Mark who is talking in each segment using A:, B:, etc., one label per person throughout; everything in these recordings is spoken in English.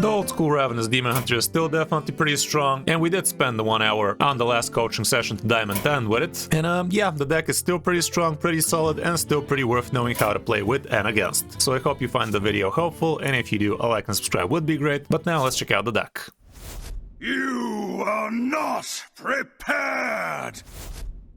A: The old school Ravenous Demon Hunter is still definitely pretty strong, and we did spend the 1 hour on the last coaching session to Diamond 10 with it. And yeah, the deck is still pretty strong, pretty solid, and still pretty worth knowing how to play with and against. So I hope you find the video helpful, and if you do, a like and subscribe would be great. But now let's check out the deck.
B: You are not prepared!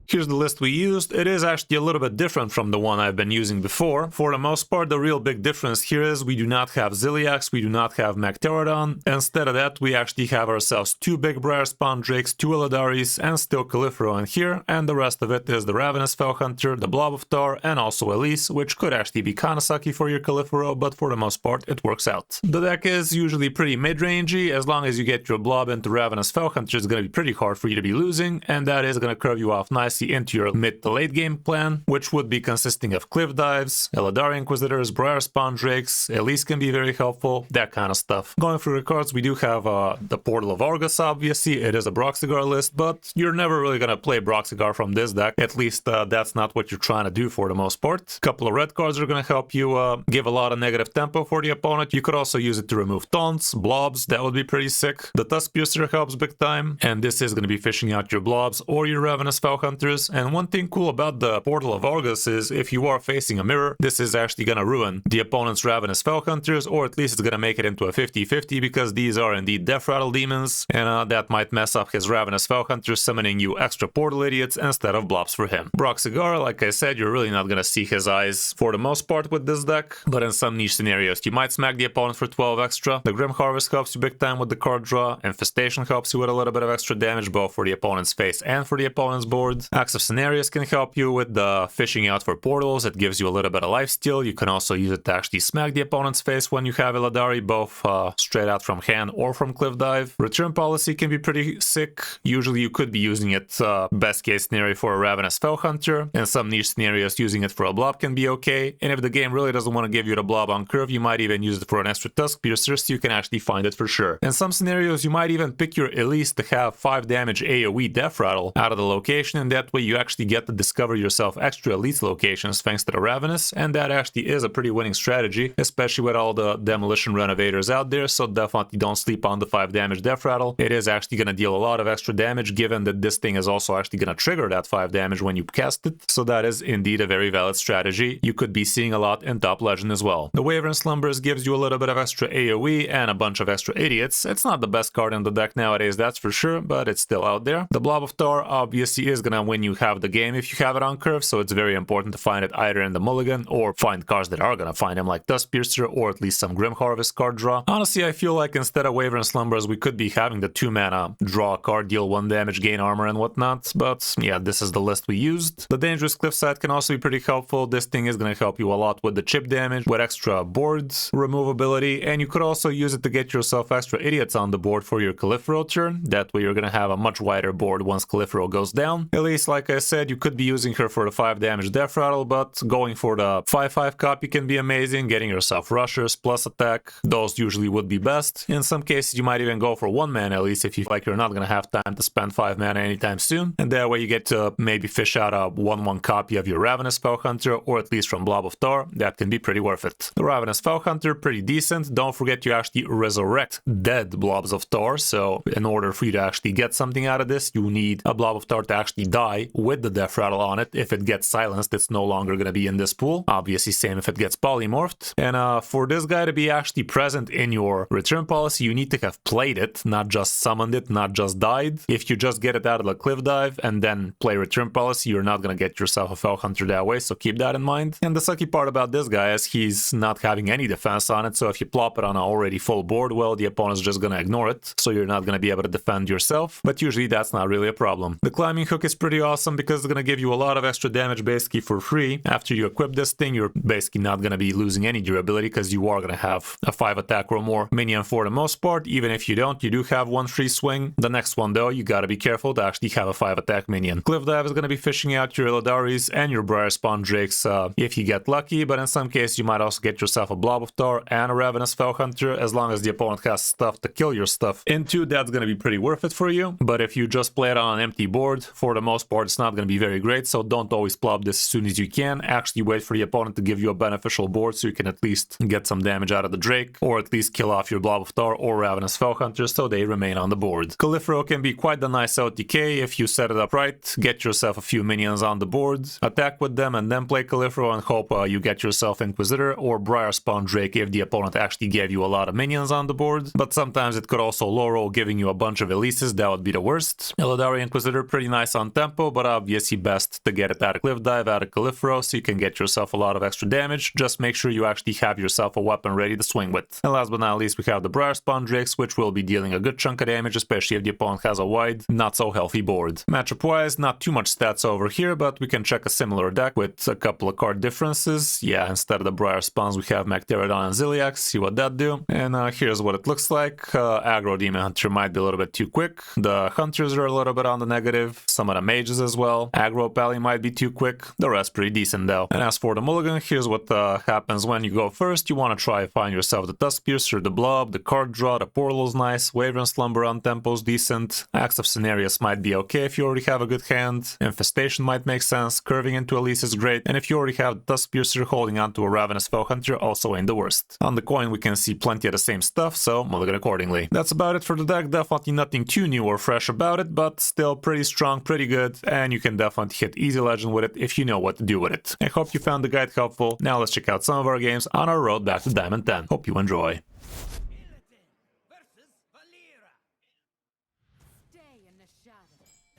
A: Here's the list we used. It is actually a little bit different from the one I've been using before. For the most part, the real big difference here is we do not have Zilliax, we do not have Mag Instead of that, we actually have ourselves 2 big Briar Spawn Drakes, 2 Eladaris, and still Califero in here, and the rest of it is the Ravenous Felhunter, the Blob of Tar, and also Elise, which could actually be kinda sucky for your Califero, but for the most part, it works out. The deck is usually pretty mid-rangey. As long as you get your Blob into Ravenous Felhunter, it's gonna be pretty hard for you to be losing, and that is gonna curve you off nicely into your mid to late game plan, which would be consisting of Cliff Dives, Eladari Inquisitors, Briar Spawn Drakes, Elise can be very helpful, that kind of stuff. Going through the cards, we do have the Portal of Argus, obviously. It is a Broxigar list, but you're never really gonna play Broxigar from this deck. At least that's not what you're trying to do for the most part. A couple of red cards are gonna help you give a lot of negative tempo for the opponent. You could also use it to remove taunts, blobs, that would be pretty sick. The Tusk Piercer helps big time, and this is gonna be fishing out your blobs or your Ravenous Felhunters. And one thing cool about the Portal of Argus is if you are facing a mirror, this is actually gonna ruin the opponent's Ravenous Felhunters, or at least it's gonna make it into a 50-50 because these are indeed Death Rattle demons, and that might mess up his Ravenous Felhunters, summoning you extra Portal Idiots instead of blobs for him. Broxigar, like I said, you're really not gonna see his eyes for the most part with this deck, but in some niche scenarios you might smack the opponent for 12 extra. The Grim Harvest helps you big time with the card draw. Infestation helps you with a little bit of extra damage both for the opponent's face and for the opponent's board. Acts of Scenarios can help you with the fishing out for portals. It gives you a little bit of lifesteal. You can also use it to actually smack the opponent's face when you have Eladari, both straight out from hand or from Cliff Dive. Return Policy can be pretty sick. Usually you could be using it best case scenario for a Ravenous Felhunter. In some niche scenarios, using it for a blob can be okay. And if the game really doesn't want to give you the blob on curve, you might even use it for an extra Tusk Piercer, so you can actually find it for sure. In some scenarios, you might even pick your Elise to have 5 damage AoE Death Rattle out of the location, and that way you actually get to discover yourself extra Elite locations thanks to the Ravenous, and that actually is a pretty winning strategy, especially with all the Demolition Renovators out there, so definitely don't sleep on the 5 damage Death Rattle. It is actually going to deal a lot of extra damage, given that this thing is also actually going to trigger that 5 damage when you cast it, so that is indeed a very valid strategy. You could be seeing a lot in Top Legend as well. The Wyvern Slumbers gives you a little bit of extra AoE and a bunch of extra idiots. It's not the best card in the deck nowadays, that's for sure, but it's still out there. The Blob of Tar obviously is going to win you half the game if you have it on curve, so it's very important to find it either in the mulligan or find cards that are gonna find him, like Tusk Piercer or at least some Grim Harvest card draw. Honestly, I feel like instead of Wyvern Slumbers, we could be having the 2-mana draw a card, deal 1 damage, gain armor and whatnot, but yeah, this is the list we used. The Dangerous Cliffside can also be pretty helpful. This thing is gonna help you a lot with the chip damage, with extra board removability, and you could also use it to get yourself extra idiots on the board for your Califero turn. That way you're gonna have a much wider board once Califero goes down. At least, like I said, you could be using her for the 5 damage Death Rattle, but going for the 5/5 copy can be amazing. Getting yourself Rushers plus attack, those usually would be best. In some cases, you might even go for 1 mana at least if you feel like you're not gonna have time to spend 5 mana anytime soon, and that way you get to maybe fish out a 1/1 copy of your Ravenous Felhunter, or at least from Blob of Tar. That can be pretty worth it. The Ravenous Felhunter, pretty decent. Don't forget you actually resurrect dead Blobs of Tar, so in order for you to actually get something out of this, you need a Blob of Tar to actually die with the Death Rattle on it. If it gets silenced, it's no longer going to be in this pool. Obviously, same if it gets polymorphed. And for this guy to be actually present in your return policy, you need to have played it, not just summoned it, not just died. If you just get it out of the Cliff Dive and then play return policy, you're not going to get yourself a Felhunter that way, so keep that in mind. And the sucky part about this guy is he's not having any defense on it, so if you plop it on an already full board, well, the opponent's just going to ignore it, so you're not going to be able to defend yourself, but usually that's not really a problem. The Climbing Hook is pretty awesome because it's going to give you a lot of extra damage basically for free. After you equip this thing, you're basically not going to be losing any durability because you are going to have a 5 attack or more minion for the most part. Even if you don't, you do have 1 free swing. The next one though, you got to be careful to actually have a 5 attack minion. Cliff Dive is going to be fishing out your Eladaris and your Briar Spawn Drakes if you get lucky, but in some cases you might also get yourself a Blob of Tar and a Ravenous Felhunter. As long as the opponent has stuff to kill your stuff into, that's going to be pretty worth it for you. But if you just play it on an empty board, for the most most part, it's not going to be very great, so don't always plop this as soon as you can. Actually wait for the opponent to give you a beneficial board so you can at least get some damage out of the Drake, or at least kill off your Blob of Tar or Ravenous Felhunter so they remain on the board. Califero can be quite a nice OTK if you set it up right, get yourself a few minions on the board, attack with them and then play Califero and hope you get yourself Inquisitor or Briar Spawn Drake if the opponent actually gave you a lot of minions on the board, but sometimes it could also low roll giving you a bunch of Elises, that would be the worst. Illidari Inquisitor pretty nice on tempo, but obviously best to get it out of Cliff Dive, out of Califero, so you can get yourself a lot of extra damage. Just make sure you actually have yourself a weapon ready to swing with. And last but not least, we have the Briar Spawn Drakes, which will be dealing a good chunk of damage, especially if the opponent has a wide, not so healthy board. Matchup wise, not too much stats over here, but we can check a similar deck with a couple of card differences. Yeah, instead of the Briar Spawns, we have Mag and Zilliax, see what that do. And here's what it looks like. Aggro Demon Hunter might be a little bit too quick. The Hunters are a little bit on the negative, some of the Mages as well. Aggro Pally might be too quick, the rest pretty decent though. And as for the Mulligan, here's what happens when you go first. You want to try to find yourself the Tuskpiercer, the Blob, the card draw, the Portal's nice, Wyvern Slumber on tempo's decent. Axe of Cenarius might be okay if you already have a good hand. Infestation might make sense, curving into Elise is great, and if you already have the Tuskpiercer, holding onto a Ravenous Felhunter also ain't the worst. On the coin we can see plenty of the same stuff, so mulligan accordingly. That's about it for the deck, definitely nothing too new or fresh about it, but still pretty strong, pretty good, and you can definitely hit easy legend with it if you know what to do with it. I hope you found the guide helpful. Now let's check out some of our games on our road back to Diamond 10. Hope you enjoy.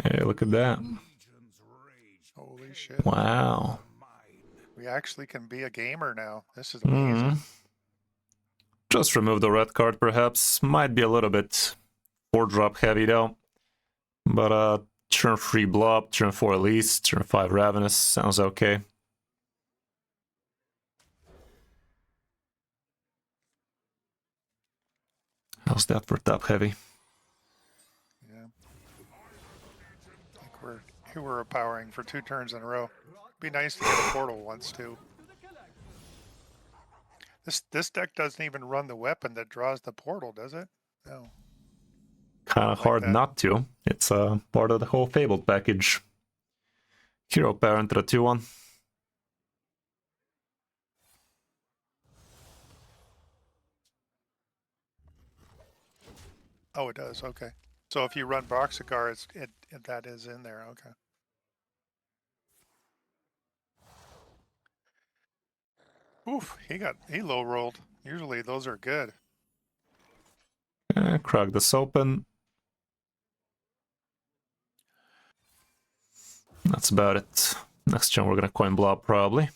A: Hey, look at that.
C: Holy shit.
A: Wow.
C: We actually can be a gamer now. This is amazing.
A: Just remove the red card perhaps. Might be a little bit 4-drop heavy though. But turn 3 Blob, turn 4 Elise, turn 5 Ravenous. Sounds okay. How's that for top heavy?
C: Yeah. I think we're powering for 2 turns in a row. Be nice to get a portal once too. This deck doesn't even run the weapon that draws the portal, does it? No.
A: Kind of hard not to. It's part of the whole Fabled package. Hero Parent to the 2-1.
C: Oh, it does. Okay. So if you run Boxcar, that is in there. Okay. Oof, he low rolled. Usually those are good.
A: Crack this open. That's about it. Next turn we're gonna coin Blob probably.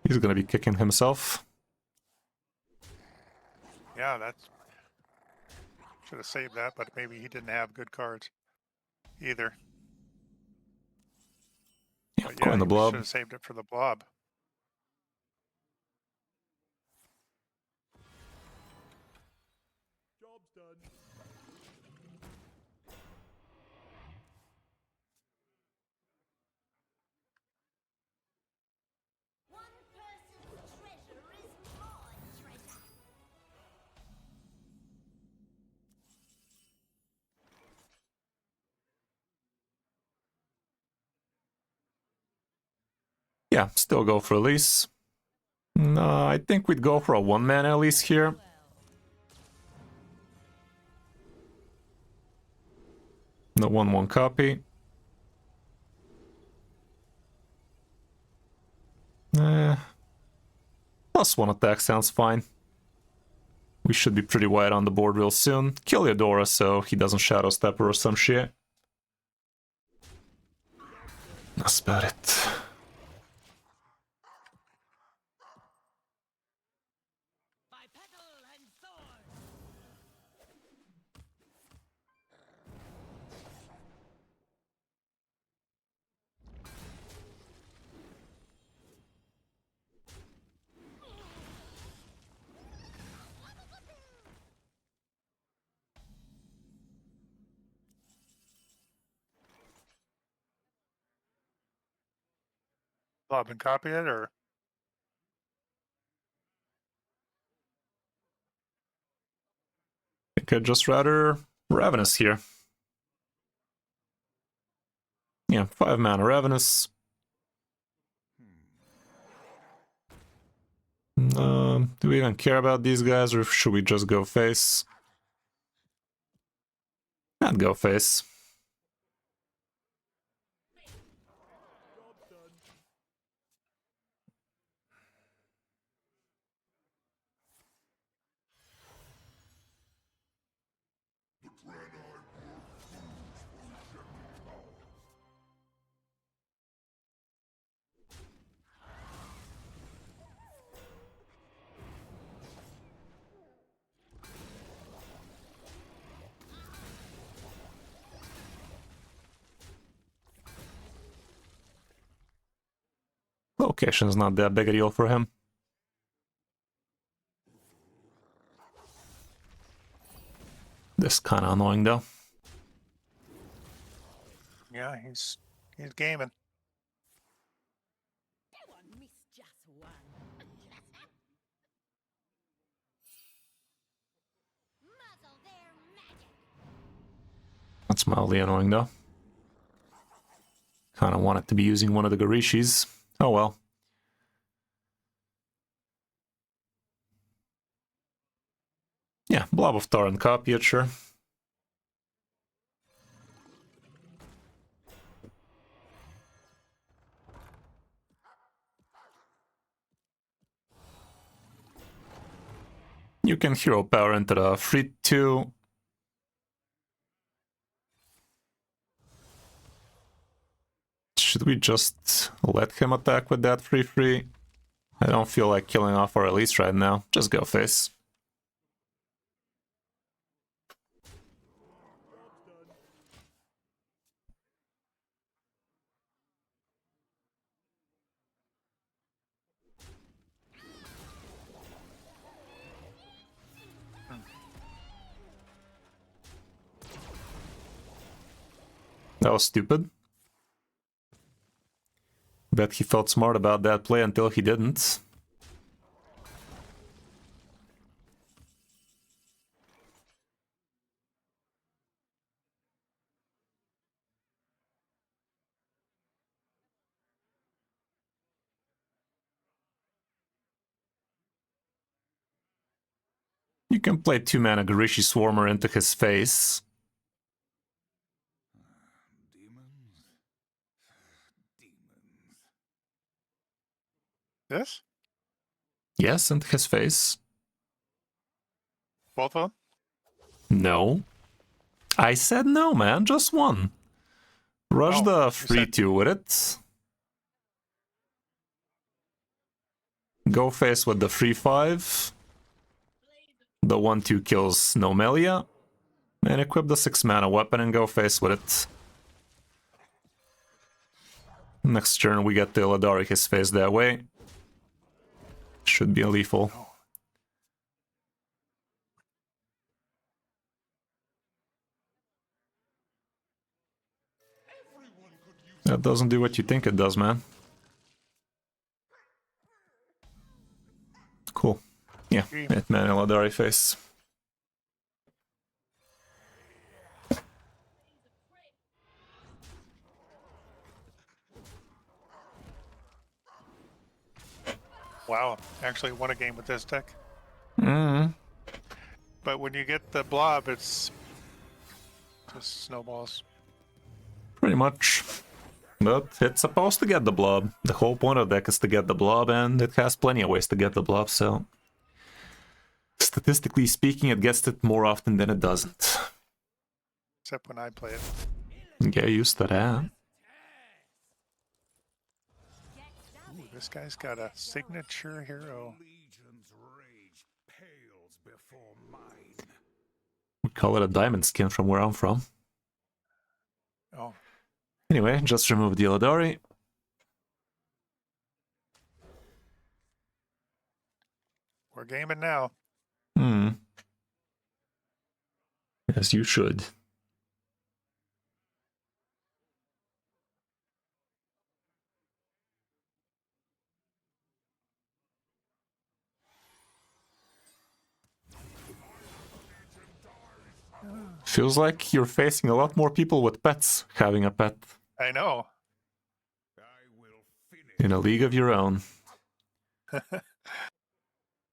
A: He's gonna be kicking himself.
C: Yeah, that's... Should have saved that, but maybe he didn't have good cards either.
A: Yeah,
C: But
A: coin the Blob.
C: Should have saved it for the Blob. Job's done.
A: Yeah, still go for Elise. No, I think we'd go for a 1-mana Elise here. The 1/1 copy. +1 attack sounds fine. We should be pretty wide on the board real soon. Kill Eudora so he doesn't Shadow Step her or some shit. That's about it.
C: Blob and copy it, or
A: I think I'd just rather Ravenous here. Yeah, 5 mana Ravenous. Do we even care about these guys, or should we just go face? I'd go face. Location's not that big a deal for him. This kind of annoying though.
C: yeah, he's gaming.
A: That's mildly annoying though. Kind of wanted to be using one of the Garishis. Oh well. Yeah, Blob of Tar and copy it, sure. You can hero power into the 3-2. Should we just let him attack with that 3-3? I don't feel like killing off our Elise right now. Just go face. That was stupid. Bet he felt smart about that play until he didn't. You can play 2-mana Garishi Swarmer into his face.
C: This?
A: Yes, into his face.
C: Both of them?
A: No. I said no, man, just one. Rush
C: Oh,
A: the
C: you said-
A: 3-2 with it. Go face with the 3-5. The 1-2 kills Nomelia. And equip the 6-mana weapon and go face with it. Next turn we get the Eladari his face that way. Should be a lethal.
C: Oh.
A: That doesn't do what you think it does, man. Cool. Yeah, 8-mana Eladari face.
C: Wow, actually won a game with this deck.
A: Mm.
C: But when you get the blob, it's just snowballs.
A: Pretty much. But it's supposed to get the blob. The whole point of the deck is to get the blob, and it has plenty of ways to get the blob, so... Statistically speaking, it gets it more often than it doesn't.
C: Except when I play it.
A: Get used to that.
C: Ooh, this guy's got a signature hero.
A: We call it a diamond skin from where I'm from.
C: Oh,
A: Anyway, just remove the Eladari.
C: we're gaming now.
A: As you should. Feels like you're facing a lot more people with pets, having a pet.
C: I know.
A: In a league of your own.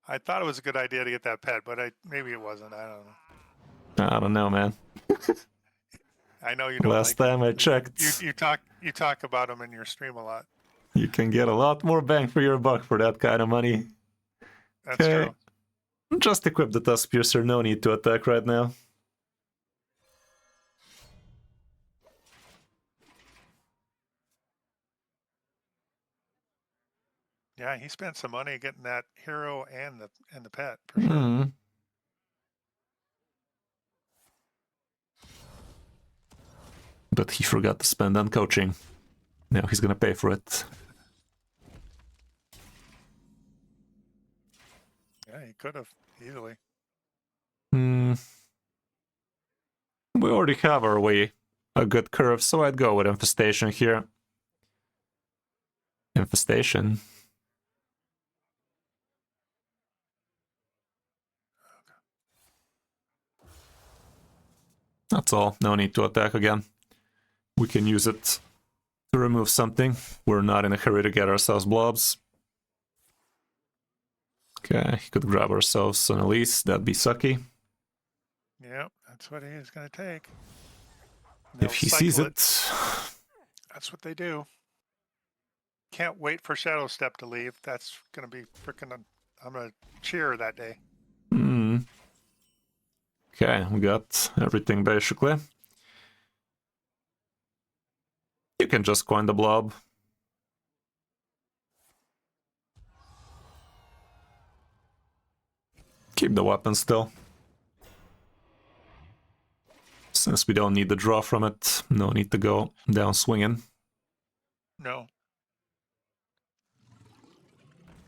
C: I thought it was a good idea to get that pet, but maybe it wasn't. I don't know.
A: I don't know, man.
C: I know you don't.
A: Last time I checked,
C: you talk about them in your stream a lot.
A: you can get a lot more bang for your buck for that kind of money.
C: That's true.
A: Just equip the Tusk Piercer, no need to attack right now.
C: Yeah, he spent some money getting that hero and the pet for sure.
A: But he forgot to spend on coaching. Now he's gonna pay for it.
C: Yeah, he could have easily.
A: We already have our way a good curve, so I'd go with Infestation here. Infestation. That's all. No need to attack again. We can use it to remove something. We're not in a hurry to get ourselves blobs. Okay, he could grab ourselves an Elise. That'd be sucky.
C: Yep, that's what he is going to take.
A: If he sees it.
C: That's what they do. Can't wait for Shadow Step to leave. That's going to be freaking... I'm going to cheer that day.
A: Okay, we got everything basically. You can just coin the blob. Keep the weapon still. Since we don't need the draw from it, no need to go down swinging.
C: No.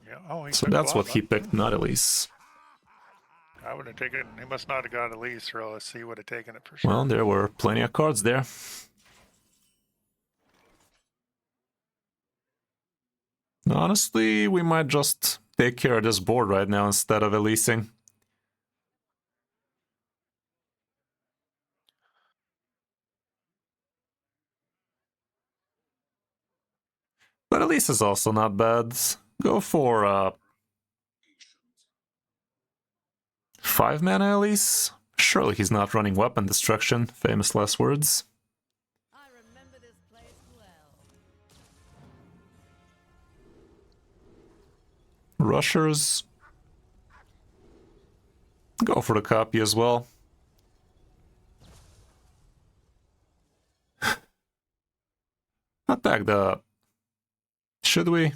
C: Yeah. Oh,
A: so that's what he picked, not Elise.
C: I would have taken it. He must not have got Elise, or else he would have taken it for sure.
A: Well, there were plenty of cards there. Honestly, we might just take care of this board right now instead of Elising. But Elise is also not bad. Go for 5 mana Elise. Surely he's not running weapon destruction. Famous last words.
D: I remember this place well.
A: Rushers. Go for the copy as well. Attack the... Should we?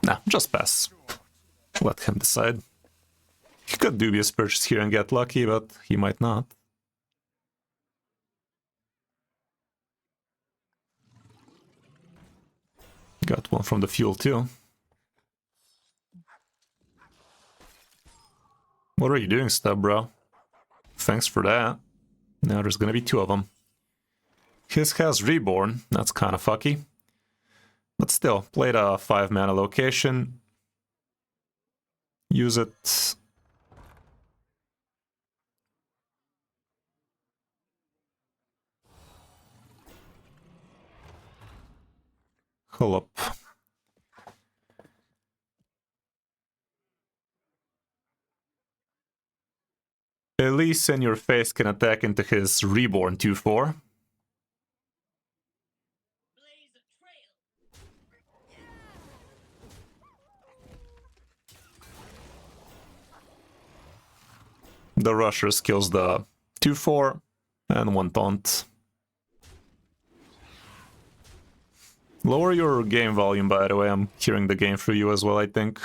A: Nah, just pass. Let him decide. He could dubious purchase here and get lucky, but he might not. Got one from the fuel too. What are you doing, Stub, bro? Thanks for that. Now there's gonna be 2 of them. His has Reborn, that's kinda fucky. But still, played a 5 mana location. Use it. Hold up. Elise in your face can attack into his Reborn 2/4. The Rushers kills the 2/4 and 1 taunt. Lower your game volume, by the way. I'm hearing the game through you as well, I think.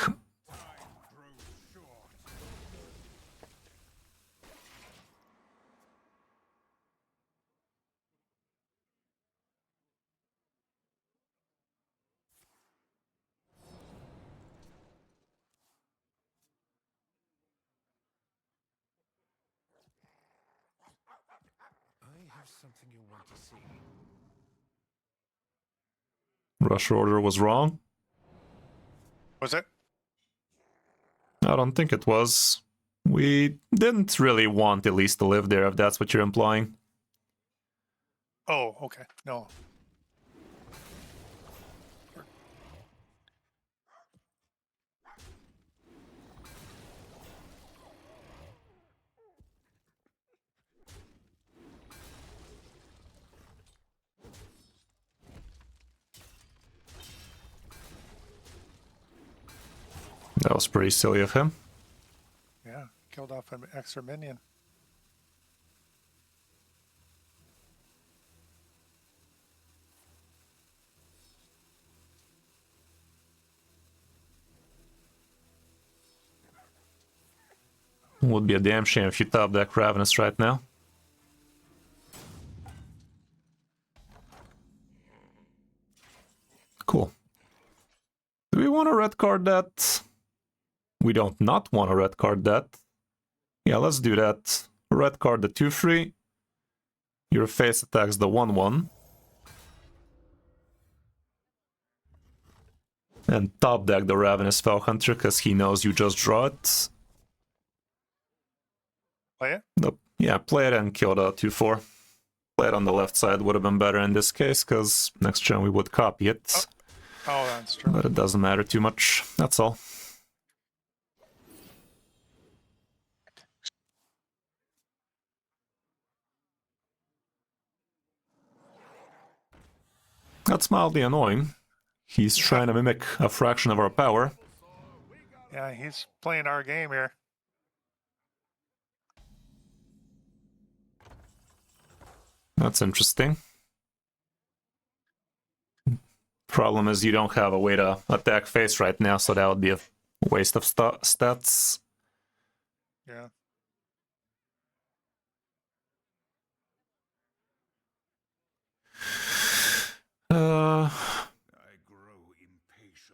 B: Something you want to see.
A: Rush order was wrong.
C: Was it?
A: I don't think it was. We didn't really want Elise to live there, if that's what you're implying.
C: Oh, okay. No.
A: That was pretty silly of him.
C: Yeah, killed off an extra minion.
A: Would be a damn shame if you top deck Ravenous right now. Cool. Do we want to red card that? We don't not want to red card that. Yeah, let's do that. Red card the 2/3. Your face attacks the 1/1. And top deck the Ravenous Felhunter because he knows you just draw it.
C: Play it?
A: Nope. Yeah, play it and kill the 2/4. Play it on the left side would have been better in this case because next turn we would copy it.
C: Oh, that's true.
A: But it doesn't matter too much. That's all. That's mildly annoying. He's trying to mimic a fraction of our power.
C: Yeah, he's playing our game here.
A: That's interesting. Problem is you don't have a way to attack face right now, so that would be a waste of stats.
C: Yeah.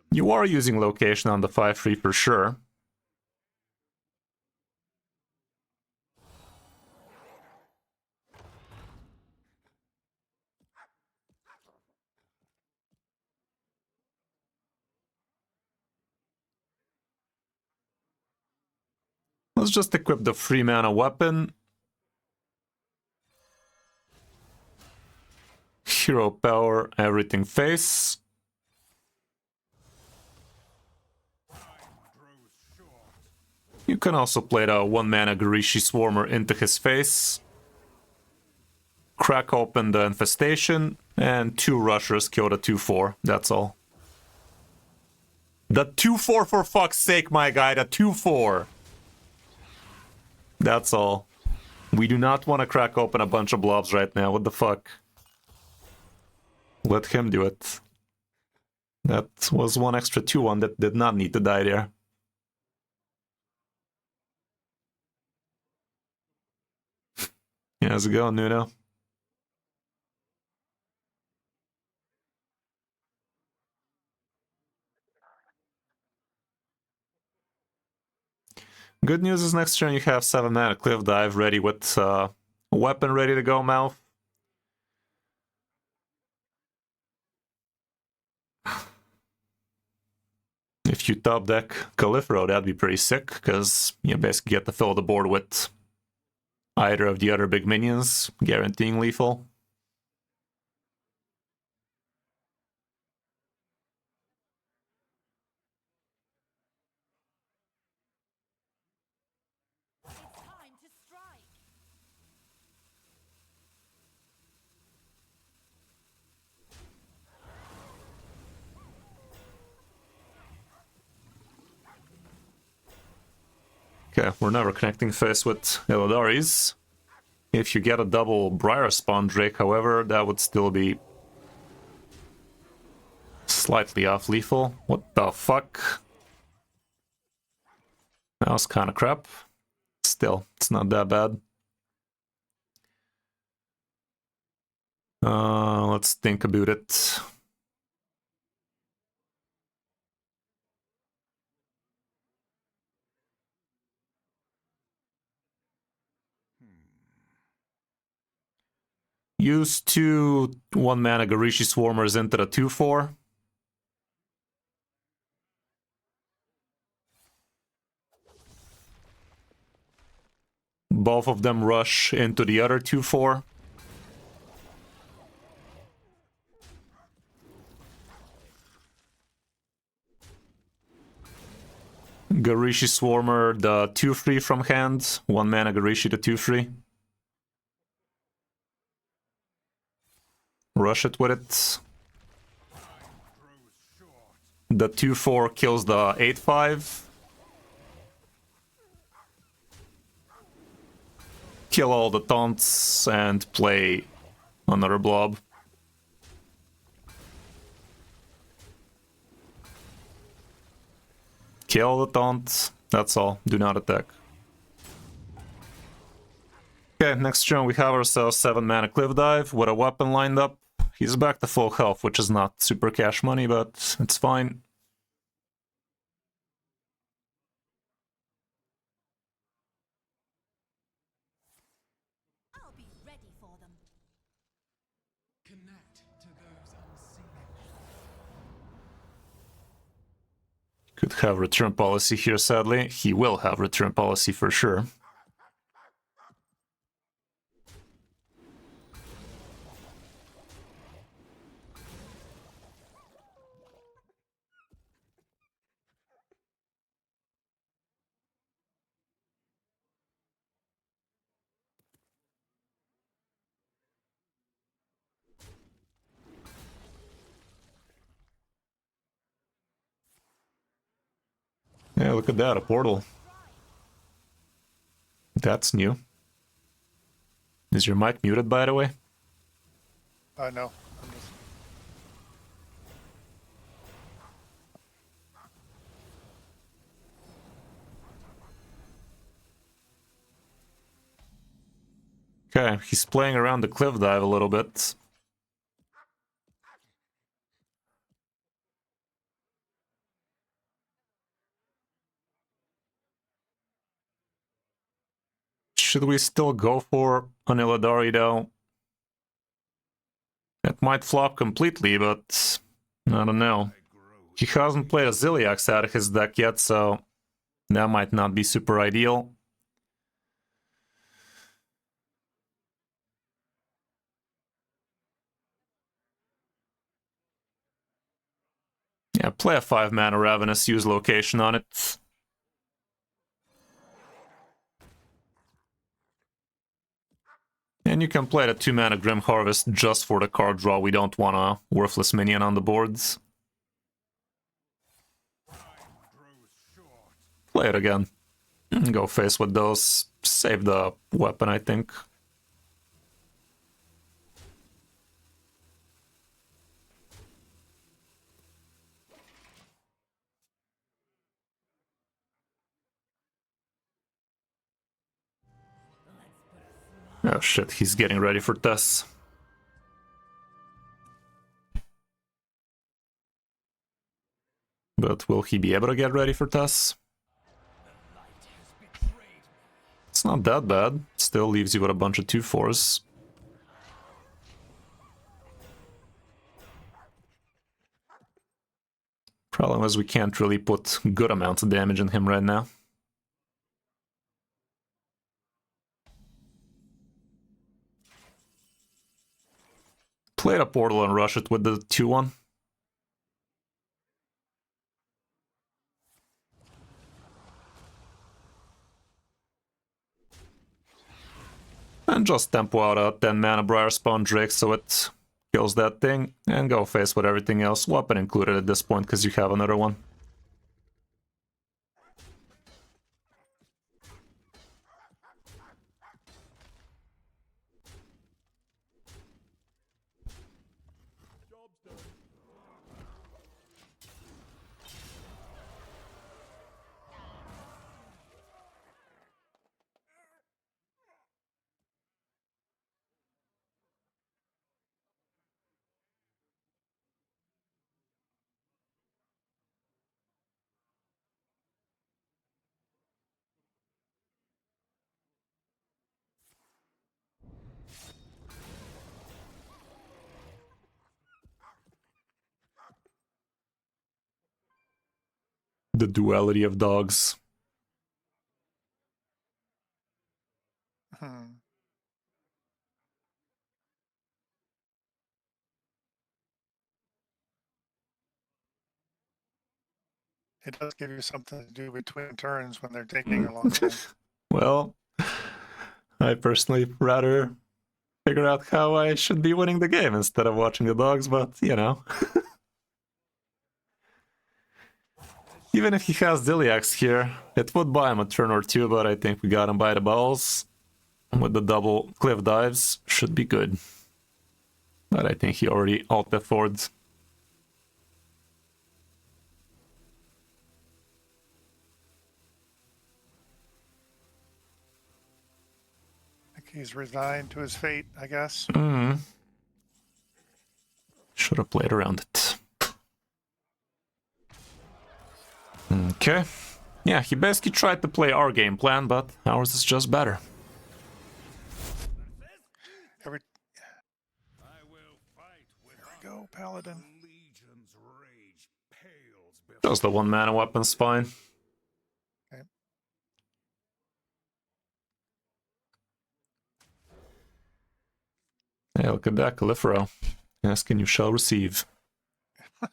A: You are using location on the 5/3 for sure. Let's just equip the 3-mana weapon. Hero power, everything face. You can also play the 1-mana Garishi Swarmer into his face. Crack open the infestation, and 2 rushers kill the 2/4. That's all. The 2/4 for fuck's sake, my guy, the 2/4. That's all. We do not want to crack open a bunch of blobs right now. What the fuck? Let him do it. That was one extra 2/1 that did not need to die there. Yeah, how's it going, Nuno? Good news is next turn you have 7 mana Cliff Dive ready with a weapon ready to go, mouth. If you top deck Califero, that'd be pretty sick, because you basically get to fill the board with either of the other big minions, guaranteeing lethal.
D: Time to strike.
A: Okay, we're never connecting face with Illidari's. If you get a double Briar Spawn Drake, however, that would still be slightly off lethal. What the fuck? That was kind of crap. Still, it's not that bad. Let's think about it. Use 2 1-mana Garishi Swarmers into the 2/4. both of them rush into the other 2-4. Garishi Swarmer, the 2-3 from hand. 1 mana Garishi, the 2-3. Rush it with it. The 2-4 kills the 8-5. Kill all the taunts and play another blob. Kill the taunt. That's all. Do not attack. Okay, next turn we have ourselves 7 mana Cliff Dive with a weapon lined up. He's back to full health, which is not super cash money, but it's fine.
D: I'll be ready for them.
B: Connect to those unseen.
A: Could have return policy here, sadly. He will have return policy for sure. Yeah, look at that, a portal. That's new. Is your mic muted, by the way?
C: No. I'm just...
A: Okay, he's playing around the Cliff Dive a little bit. Should we still go for an Illidari though? It might flop completely, but I don't know. He hasn't played a Zilliax out of his deck yet, so that might not be super ideal. Yeah, play a 5 mana Ravenous, use location on it. And you can play the 2 mana Grim Harvest just for the card draw. We don't want a worthless minion on the boards. Play it again. Go face with those. Save the weapon, I think. Oh shit, he's getting ready for Tess. But will he be able to get ready for Tess? It's not that bad. Still leaves you with a bunch of 2-4s. Problem is we can't really put good amounts of damage on him right now. Play the portal and rush it with the 2-1. And just tempo out a 10 mana Briar Spawn Drake so it kills that thing, and go face with everything else, weapon included at this point because you have another one. The duality of dogs.
C: It does give you something to do between turns when they're taking a long time.
A: Well, I personally rather figure out how I should be winning the game instead of watching the dogs, but you know. Even if he has Zilliax here, it would buy him a turn or two, but I think we got him by the balls. With the double cliff dives, should be good. But I think he already out-affords.
C: I think he's resigned to his fate, I guess.
A: Should have played around it. Okay. Yeah, he basically tried to play our game plan, but ours is just better.
C: Every
B: I will fight with
C: There we go, Paladin.
B: legion's rage pales before
A: Just the 1-mana weapon's fine.
C: Okay.
A: Hey, look at that, Califero. Ask and you shall receive.
C: A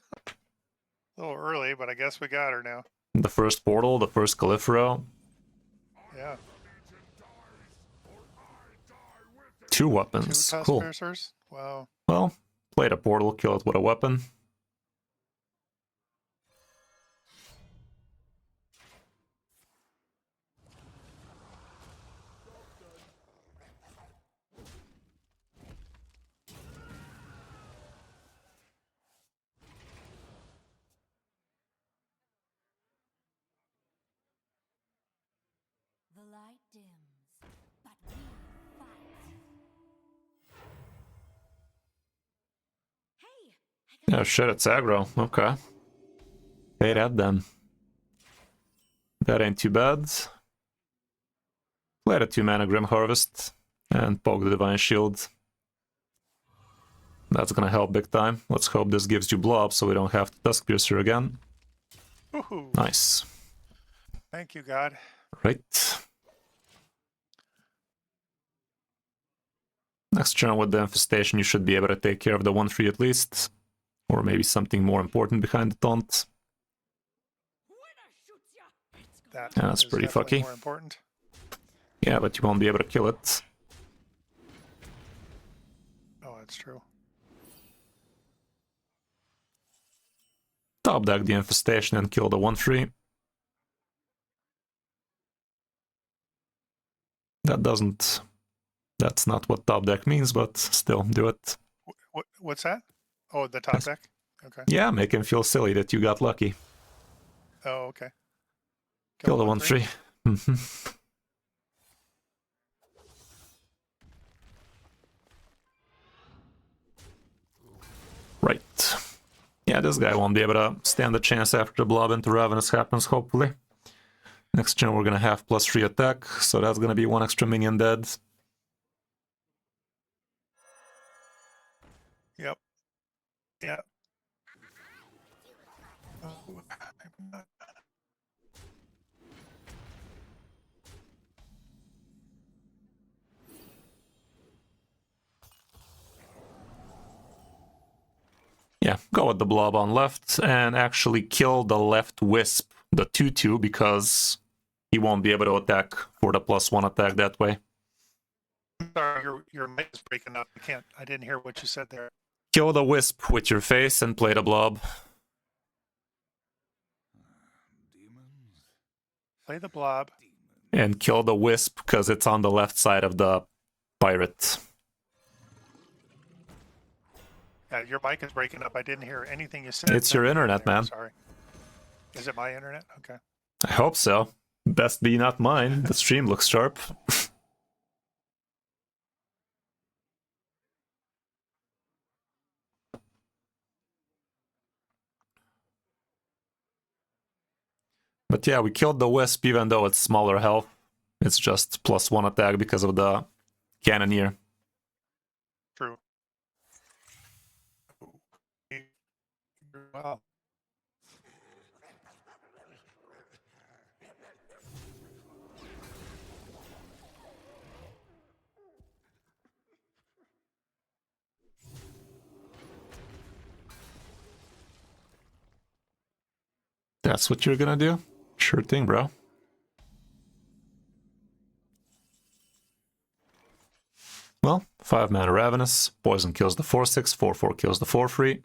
C: little early, but I guess we got her now.
A: The first portal, the first Califero.
C: Yeah.
A: 2
C: Two
A: weapons.
C: tusk
A: Cool.
C: piercers. Wow.
A: Well, played a portal, kill it with a weapon.
D: The light dims, but we fight. Hey, I got
A: Oh shit, it's aggro. Okay. Hey, that then. That ain't too bad. Played a 2-mana Grim Harvest and poke the Divine Shield. That's gonna help big time. Let's hope this gives you blob so we don't have to Tusk Piercer again.
C: Woohoo.
A: Nice.
C: Thank you, God.
A: Right. Next turn with the Infestation, you should be able to take care of the 1-3 at least. Or maybe something more important behind the taunt.
C: That
A: Yeah, that's
C: is
A: pretty
C: definitely
A: fucky.
C: more important.
A: Yeah, but you won't be able to kill it.
C: Oh, that's true.
A: Top deck the Infestation and kill the 1-3. That's not what top deck means, but still, do it.
C: What's that? Oh, the top
A: Yes.
C: deck? Okay.
A: Yeah, make him feel silly that you got lucky.
C: Oh, okay.
A: Kill the
C: 1-3?
A: 1-3. Mhm. Right. Yeah, this guy won't be able to stand a chance after the blob into Ravenous happens, hopefully. Next turn we're gonna have +3 attack, so that's gonna be 1 extra minion dead.
C: Yep. Yep. Oh,
A: Yeah, go with the blob on left and actually kill the left wisp, the 2-2, because he won't be able to attack for the +1 attack that way.
C: sorry, your mic is breaking up. I didn't hear what you said there.
A: Kill the wisp with your face and play the blob.
B: demons.
C: Play the blob.
A: And kill the wisp because it's on the left side of the pirate.
C: Yeah, your mic is breaking up. I didn't hear anything you said.
A: It's your internet,
C: there.
A: man.
C: Sorry. Is it my internet? Okay.
A: I hope so. Best be not mine. The stream looks sharp. But yeah, we killed the wisp even though it's smaller health. It's just +1 attack because of the cannoneer.
C: True. Wow.
A: That's what you're gonna do? Sure thing, bro. Well, 5 mana Ravenous, poison kills the 4/6, 4/4 kills the 4/3.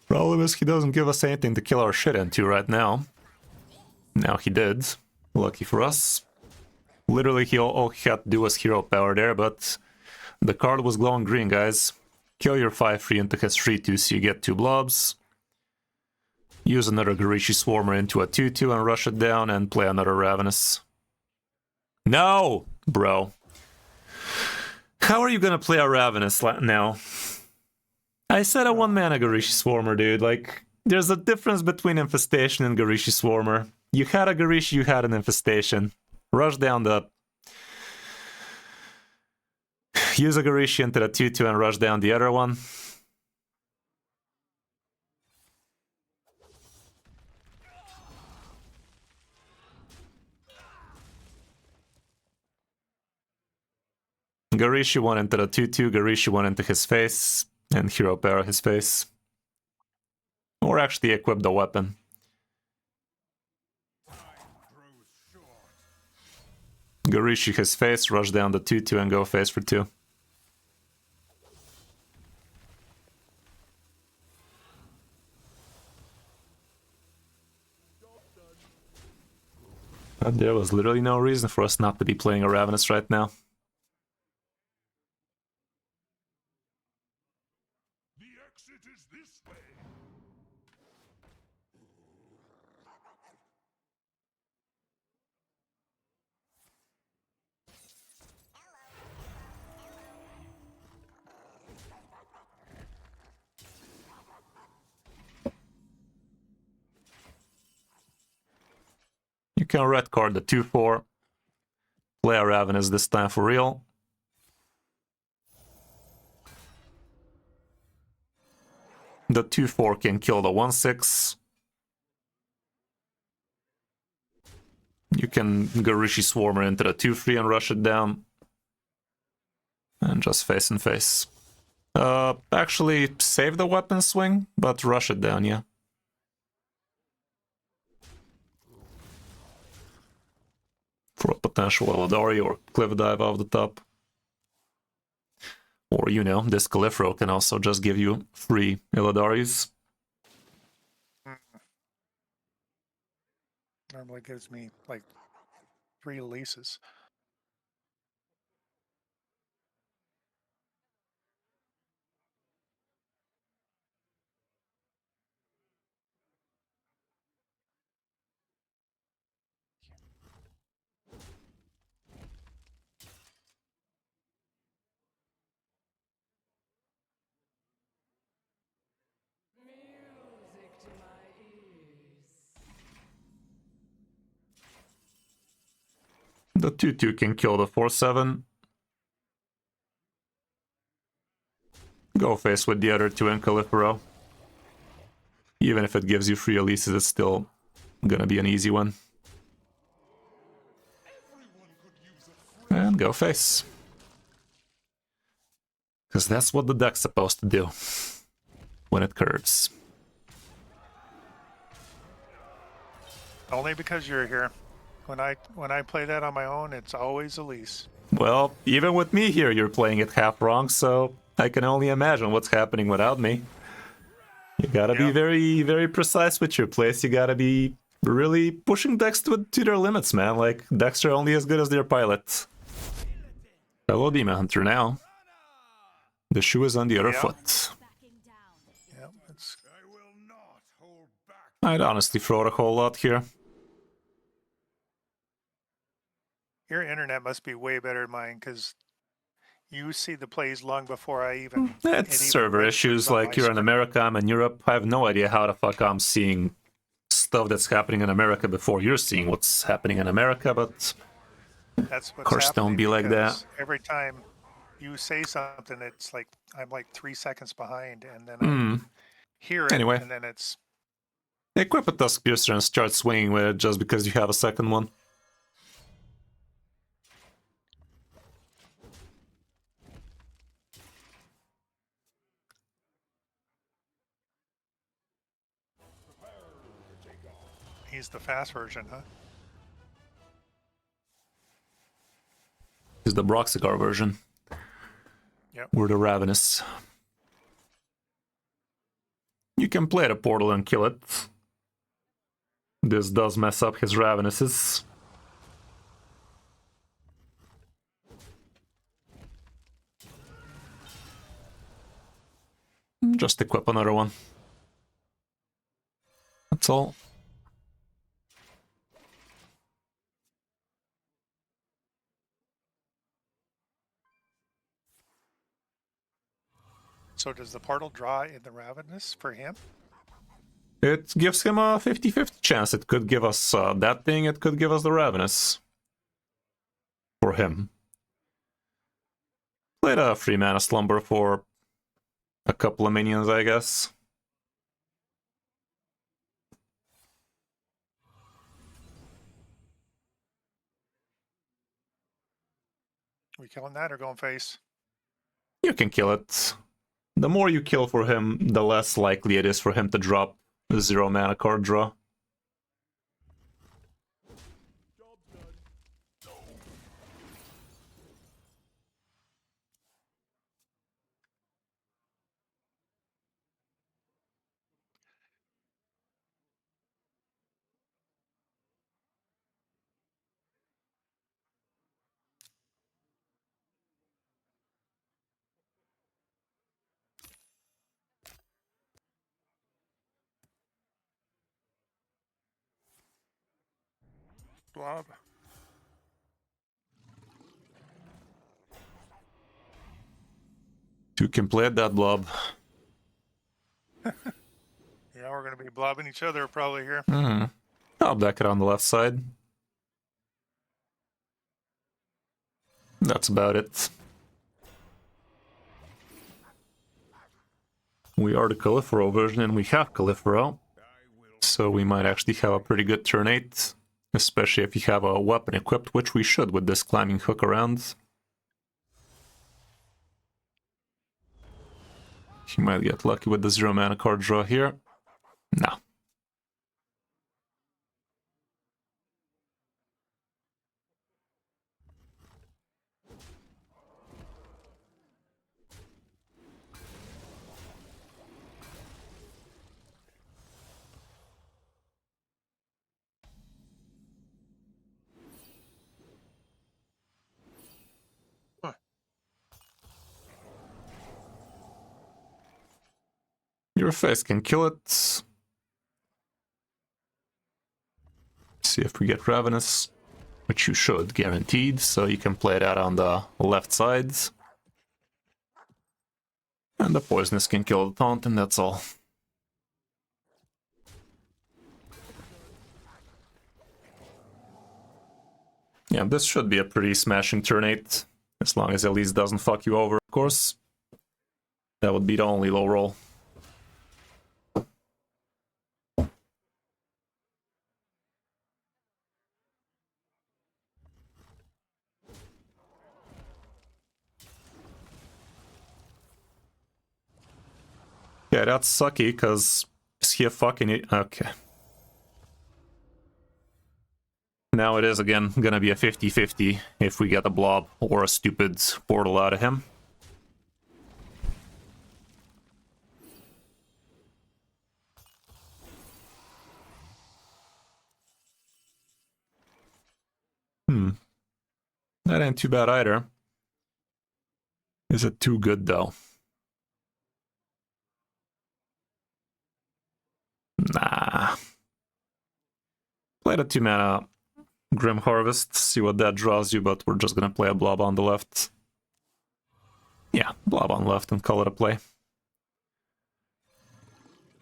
A: Problem is he doesn't give us anything to kill our shit into right now. Now he did. Lucky for us. Literally, all he had to do was hero power there, but the card was glowing green, guys. Kill your 5/3 into his 3/2 so you get 2 blobs. Use another Garishi Swarmer into a 2/2 and rush it down and play another Ravenous. No, bro. How are you gonna play a Ravenous now? I said a 1-mana Garishi Swarmer, dude. Like, there's a difference between Infestation and Garishi Swarmer. You had a Garishi, you had an Infestation. Rush down the... Use a Garishi into the 2/2 and rush down the other one. Garishi 1 into the 2/2, Garishi 1 into his face, and hero power his face. Or actually equip the weapon. Garishi his face, rush down the 2/2 and go face for 2. But there was literally no reason for us not to be playing a Ravenous right now.
B: The exit is this way.
A: You can red card the 2/4. Play a Ravenous this time for real. The 2/4 can kill the 1/6. You can Garishi Swarmer into the 2/3 and rush it down. And just face and face. Actually save the weapon swing, but rush it down, yeah. For a potential Eladari or Cliff Dive off the top. Or, you know, this Califro can also just give you 3 Eladaris.
C: Normally gives me like 3 releases.
A: The 2/2 can kill the 4/7. Go face with the other 2 in Califero. Even if it gives you 3 releases, it's still gonna be an easy one. And go face. Because that's what the deck's supposed to do. When it curves.
C: Only because you're here. When I play that on my own, it's always Elise.
A: Well, even with me here, you're playing it half wrong, so I can only imagine what's happening without me. You gotta be very, very precise with your plays. You gotta be really pushing decks to their limits, man. Like, decks are only as good as their pilot. Hello, Demon Hunter now. The shoe is on the other foot.
C: Yeah, it's
B: I will not hold back.
A: I'd honestly throw a whole lot here.
C: your internet must be way better than mine because you see the plays long before I even.
A: It's server issues. Like, you're in America, I'm in Europe. I have no idea how the fuck I'm seeing stuff that's happening in America before you're seeing what's happening in America, but
C: That's what's
A: Hearthstone
C: happening
A: be like that.
C: because every time you say something, it's like I'm like 3 seconds behind, and then
A: Hmm.
C: I hear it,
A: Anyway.
C: and then it's
A: Equip a Tusk Piercer and start swinging with it just because you have a second one.
C: he's the fast version, huh?
A: Is the Broxigar version.
C: Yep.
A: Or the Ravenous. You can play the portal and kill it. This does mess up his Ravenouses. Just equip another one. That's all.
C: So does the portal draw in the Ravenous for him?
A: It gives him a 50-50 chance. It could give us that thing, it could give us the Ravenous. For him. Played a 3-mana Slumber for a couple of minions, I guess.
C: We killing that or going face?
A: You can kill it. The more you kill for him, the less likely it is for him to drop a 0-mana card draw.
C: Blob.
A: You can play that blob.
C: Yeah, we're gonna be blobbing each other probably here.
A: I'll deck it on the left side. That's about it. We are the Califero version and we have Califero. So we might actually have a pretty good turn 8. Especially if you have a weapon equipped, which we should with this climbing hook around. You might get lucky with the 0-mana card draw here. No. Your face can kill it. See if we get Ravenous, which you should, guaranteed, so you can play that on the left side. And the Poisonous can kill the Taunt, and that's all. Yeah, this should be a pretty smashing turn 8, as long as Elise doesn't fuck you over, of course. That would be the only low roll. Yeah, that's sucky, because is he a fucking it? Okay. Now it is again gonna be a 50-50 if we get a blob or a stupid portal out of him. That ain't too bad either. Is it too good though? Nah. Play the 2-mana Grim Harvest, see what that draws you, but we're just gonna play a blob on the left. Yeah, blob on left and call it a play.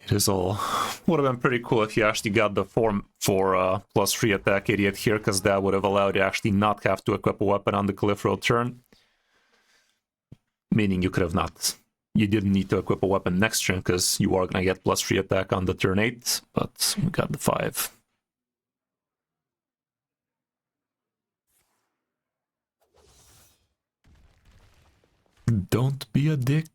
A: It is all. Would have been pretty cool if you actually got the form for +3 attack idiot here, because that would have allowed you actually not have to equip a weapon on the Califero turn. meaning you could have not. You didn't need to equip a weapon next turn because you are gonna get +3 attack on the turn 8, but we got the 5. Don't be a dick.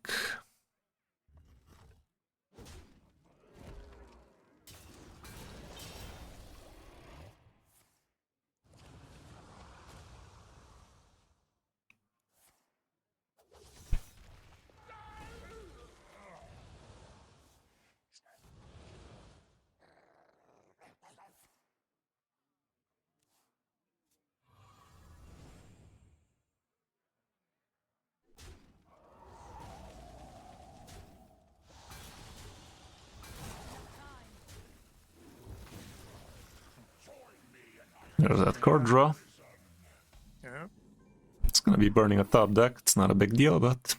A: There's that card draw.
C: Yeah.
A: It's gonna be burning a top deck. It's not a big deal, but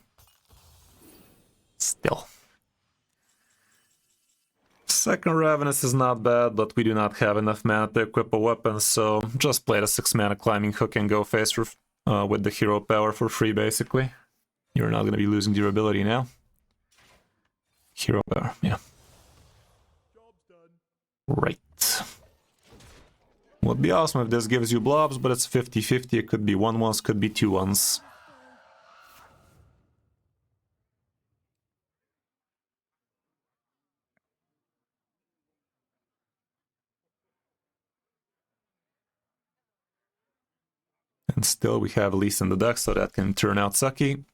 A: still. Second Ravenous is not bad, but we do not have enough mana to equip a weapon, so just play the 6 mana climbing hook and go face with the hero power for free, basically. You're not gonna be losing durability now. Hero power, yeah. Right. Would be awesome if this gives you blobs, but it's 50-50. It could be 1/1s, could be 2/1s. And still we have Elise in the deck, so that can turn out sucky.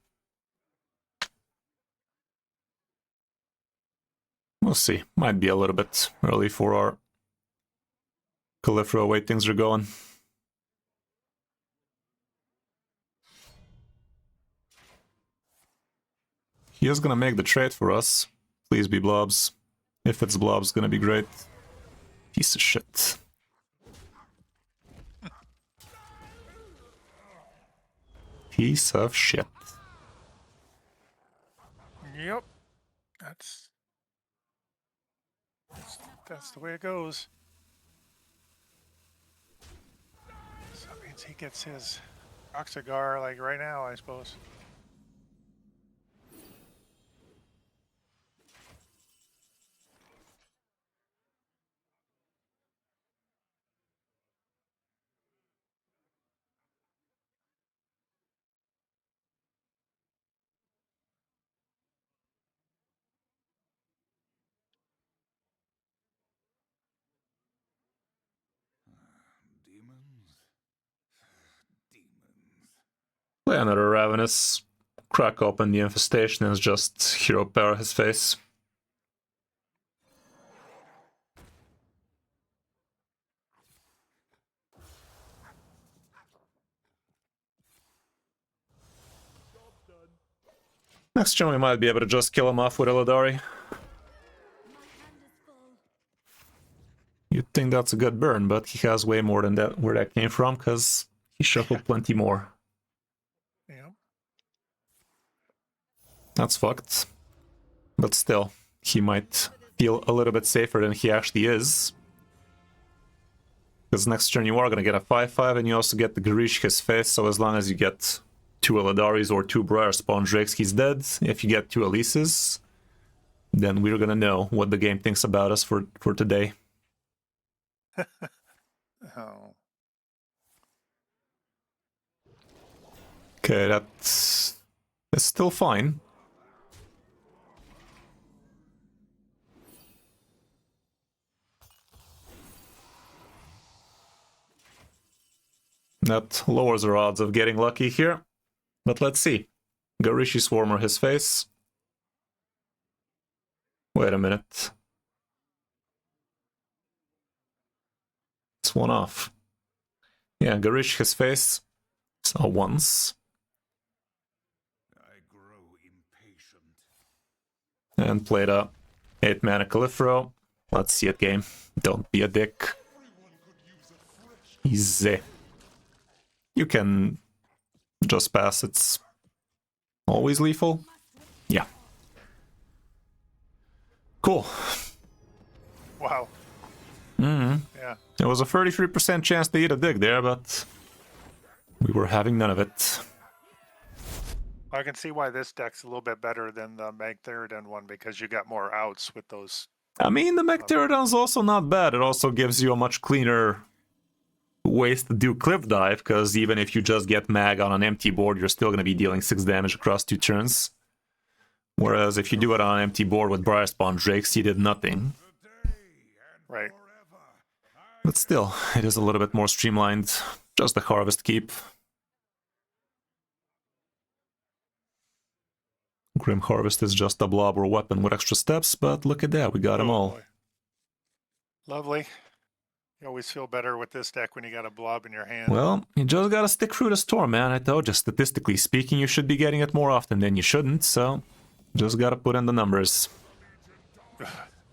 A: We'll see. Might be a little bit early for our Califro way things are going. He is gonna make the trade for us. Please be blobs. If it's blobs, gonna be great. Piece of shit. Piece of shit.
C: Yep. That's the way it goes. So that means he gets his Oxygar like right now, I suppose.
B: Demons? Demons.
A: Play another Ravenous. Crack open the infestation and just hero power his face. Next turn we might be able to just kill him off with Eladari. You'd think that's a good burn, but he has way more than that where that came from, because he shuffled plenty more.
C: Yeah.
A: That's fucked. But still, he might feel a little bit safer than he actually is. Because next turn you are gonna get a 5/5 and you also get the Garish his face, so as long as you get 2 Eladaris or 2 Briar Spawn Drakes, he's dead. If you get 2 Elises, then we're gonna know what the game thinks about us for today.
C: Oh.
A: Okay, that's still fine. That lowers our odds of getting lucky here. But let's see. Garishi Swarmer his face. Wait a minute. It's one off. Yeah, Garish his face. So once.
B: I grow impatient.
A: And played a 8 mana Califro. Let's see it, game. Don't be a dick. Easy. You can just pass, it's always lethal. Yeah. Cool.
C: Wow.
A: Mm-hmm.
C: Yeah.
A: There was a 33% chance to eat a dig there, but we were having none of it.
C: I can see why this deck's a little bit better than the Mag one because you got more outs with those.
A: I mean, the Mecterodon's also not bad. It also gives you a much cleaner ways to do cliff dive, because even if you just get Mag on an empty board, you're still going to be dealing 6 damage across 2 turns. Whereas if you do it on an empty board with Briarspawn Drakes, you did nothing.
C: Right.
A: But still, it is a little bit more streamlined. Just the Harvest keep. Grim Harvest is just a blob or weapon with extra steps, but look at that, we got them all.
C: Boy. Lovely. You always feel better with this deck when you got a blob in your hand.
A: Well, you just gotta stick through the storm, man. I told you, statistically speaking, you should be getting it more often than you shouldn't, so just gotta put in the numbers.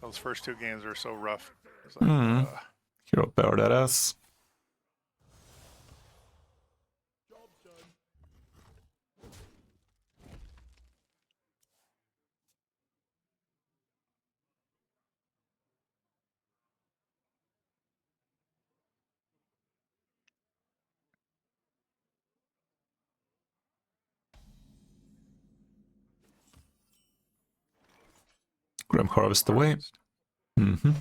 C: Those first 2 games are so rough. It's like,
A: Hero power that ass. Grim Harvest away. Mm-hmm.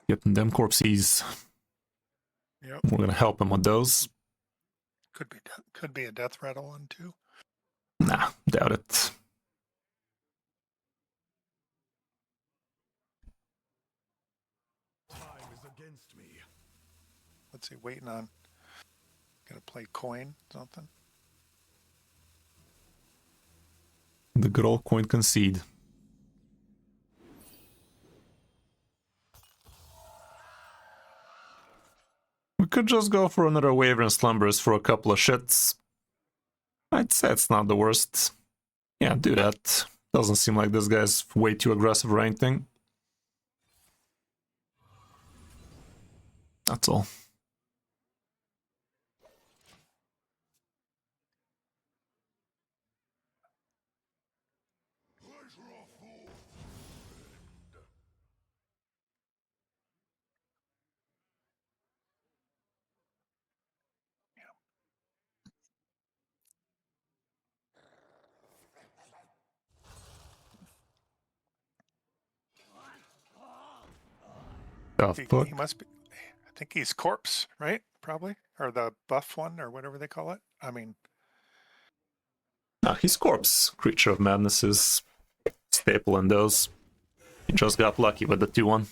A: Getting them corpses.
C: Yep.
A: We're gonna help him with those.
C: Could be a death rattle one too.
A: Nah, doubt it.
B: Time is against me.
C: Let's see, waiting on. Gonna play coin, something.
A: The good old coin concede. We could just go for another Wyvern Slumbers for a couple of shits. I'd say it's not the worst. Yeah, do that. Doesn't seem like this guy's way too aggressive or anything. That's all. Tough book.
C: He must be. I think he's corpse, right? Probably, or the buff one, or whatever they call it. I mean,
A: Nah, he's corpse. Creature of Madness is staple in those. He just got lucky with the 2-1.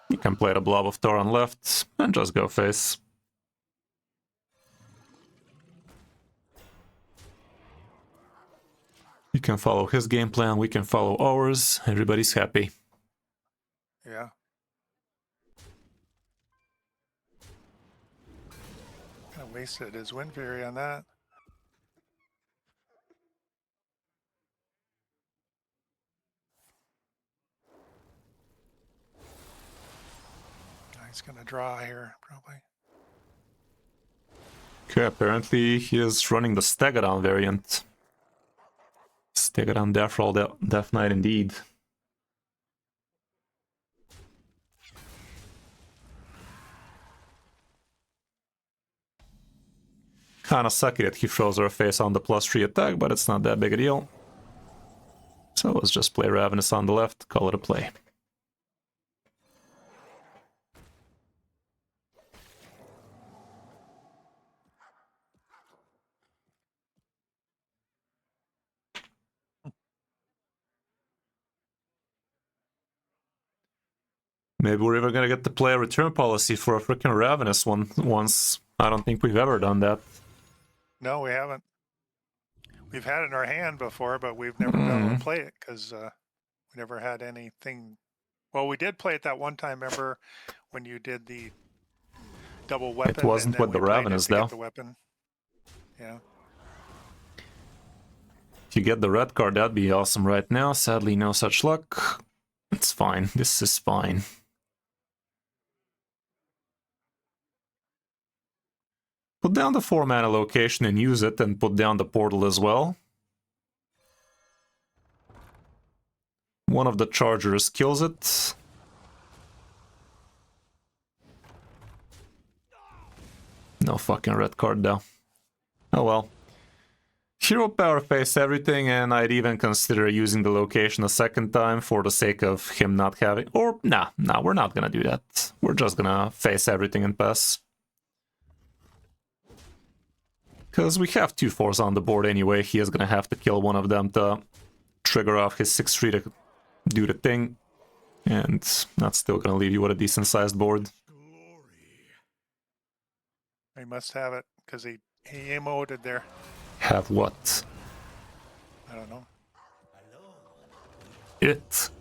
A: You can play the Blob of Thor on left and just go face. You can follow his game plan, we can follow ours, everybody's happy.
C: yeah. Kind of wasted his Wind Fury on that. He's gonna draw here, probably.
A: Okay, apparently he is running the Stegadon variant. Stegadon Deathroll Death Knight indeed. Kinda sucky that he throws our face on the +3 attack, but it's not that big a deal. So let's just play Ravenous on the left, call it a play. Maybe we're even gonna get to play a return policy for a freaking Ravenous one once. I don't think we've ever done that.
C: No, we haven't. We've had it in our hand before, but we've never been able to play it because we never had anything. Well, we did play it that one time. Remember when you did the double weapon?
A: It wasn't with the Ravenous, though.
C: The weapon. Yeah.
A: If you get the red card, that'd be awesome right now. Sadly, no such luck. It's fine. This is fine. Put down the 4 mana location and use it, and put down the portal as well. One of the chargers kills it. No fucking red card though. Oh well. Hero power face everything, and I'd even consider using the location a second time for the sake of him not having... Or, nah, we're not gonna do that. We're just gonna face everything and pass. Because we have 2 4s on the board anyway, he is gonna have to kill one of them to trigger off his 6/3 to do the thing. And that's still gonna leave you with a decent sized board.
C: He must have it, because he emoted there.
A: Have what?
C: I don't know.
A: It.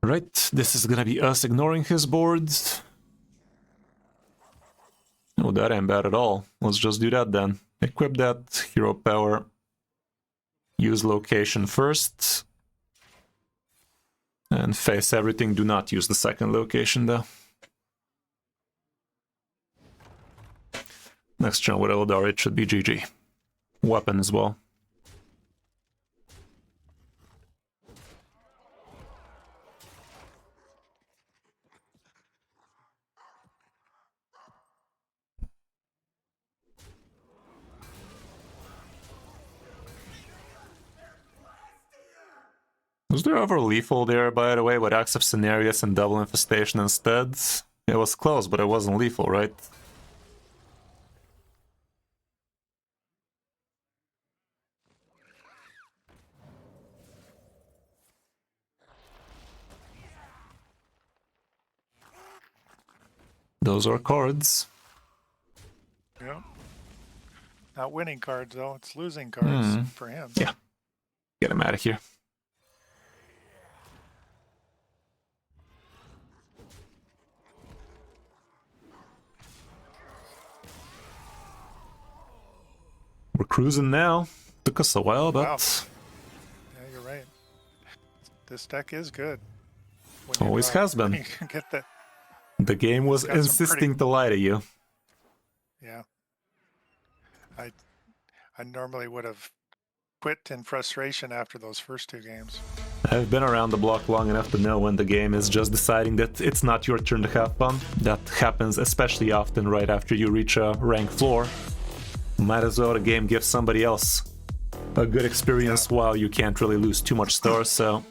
A: Right, this is gonna be us ignoring his boards. Oh, that ain't bad at all. Let's just do that then. Equip that, hero power. Use location first. And face everything. Do not use the second location though. Next turn with Eldar, it should be GG. Weapon as well. Was there ever lethal there, by the way, with Axe of Cenarius and Double Infestation instead? It was close, but it wasn't lethal, right? Those are cards.
C: Yeah. Not winning cards, though. It's losing cards for him.
A: Yeah. Get him out of here. We're cruising now. Took us a while, but...
C: Wow. Yeah, you're right. This deck is good. When you
A: Always
C: draw-
A: has been.
C: You can get the...
A: The game was
C: got some
A: insisting to lie to you.
C: Yeah. I normally would have quit in frustration after those first 2 games.
A: I've been around the block long enough to know when the game is just deciding that it's not your turn to have fun. That happens especially often right after you reach a rank floor. Might as well the game give somebody else a good experience while you can't really lose too much stars, so